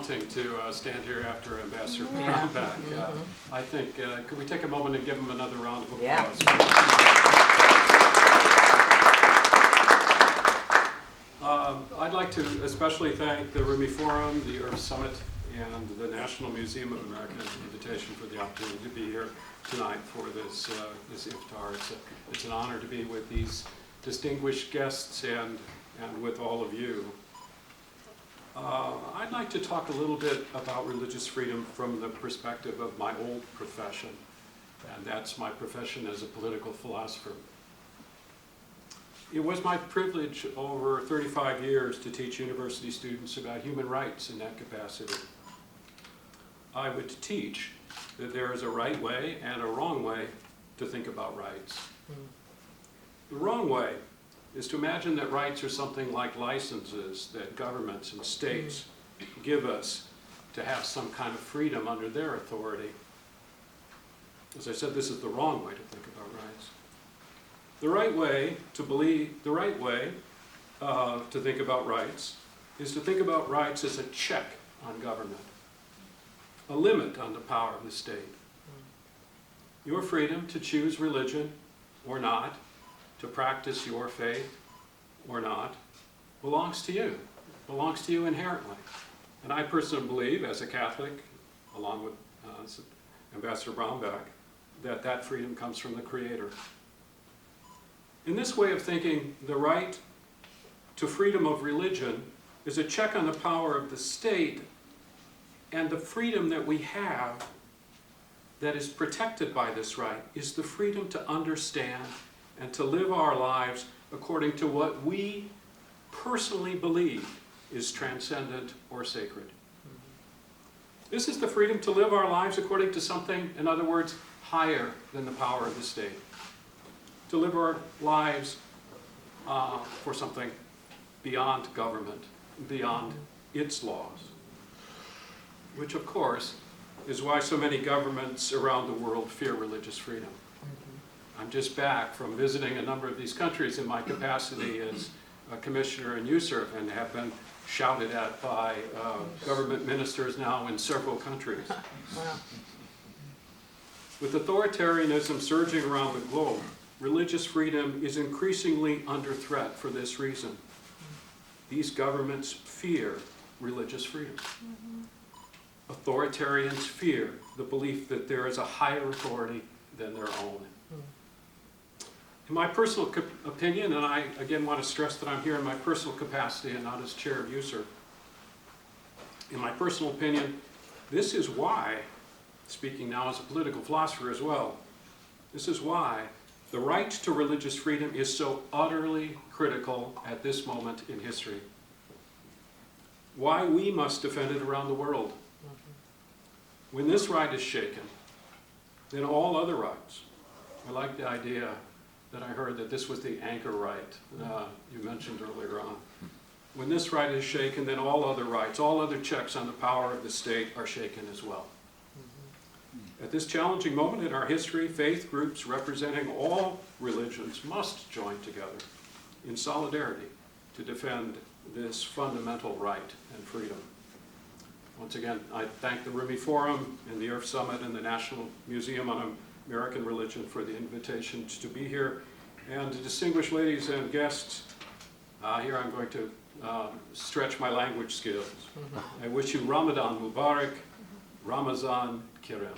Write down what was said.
daunting to stand here after Ambassador Brownback. I think, could we take a moment and give him another round of applause? Yeah. I'd like to especially thank the Rumi Forum, the IRF Summit, and the National Museum of American invitation for the opportunity to be here tonight for this Iftar. It's an honor to be with these distinguished guests and with all of you. I'd like to talk a little bit about religious freedom from the perspective of my old profession, and that's my profession as a political philosopher. It was my privilege over 35 years to teach university students about human rights in that capacity. I would teach that there is a right way and a wrong way to think about rights. The wrong way is to imagine that rights are something like licenses that governments and states give us to have some kind of freedom under their authority. As I said, this is the wrong way to think about rights. The right way to think about rights is to think about rights as a check on government, a limit on the power of the state. Your freedom to choose religion or not, to practice your faith or not, belongs to you, inherently. And I personally believe, as a Catholic, along with Ambassador Brownback, that freedom comes from the Creator. In this way of thinking, the right to freedom of religion is a check on the power of the state, and the freedom that we have that is protected by this right is the freedom to understand and to live our lives according to what we personally believe is transcendent or sacred. This is the freedom to live our lives according to something, in other words, higher than the power of the state. To live our lives for something beyond government, beyond its laws. Which, of course, is why so many governments around the world fear religious freedom. I'm just back from visiting a number of these countries in my capacity as a commissioner in USCIRF, and have been shouted at by government ministers now in several countries. Wow. With authoritarianism surging around the globe, religious freedom is increasingly under threat for this reason. These governments fear religious freedom. Authoritarians fear the belief that there is a higher authority than their own. In my personal opinion, and I again want to stress that I'm here in my personal capacity and not as chair of USCIRF. In my personal opinion, this is why, speaking now as a political philosopher as well, this is why the right to religious freedom is so utterly critical at this moment in history. Why we must defend it around the world. When this right is shaken, then all other rights. I like the idea that I heard that this was the anchor right you mentioned earlier on. When this right is shaken, then all other rights, all other checks on the power of the state are shaken as well. At this challenging moment in our history, faith groups representing all religions must join together in solidarity to defend this fundamental right and freedom. Once again, I thank the Rumi Forum and the IRF Summit and the National Museum on American Religion for the invitation to be here. And to distinguished ladies and guests, here I'm going to stretch my language skills. I wish you Ramadan Mubarak, Ramazan Kareem.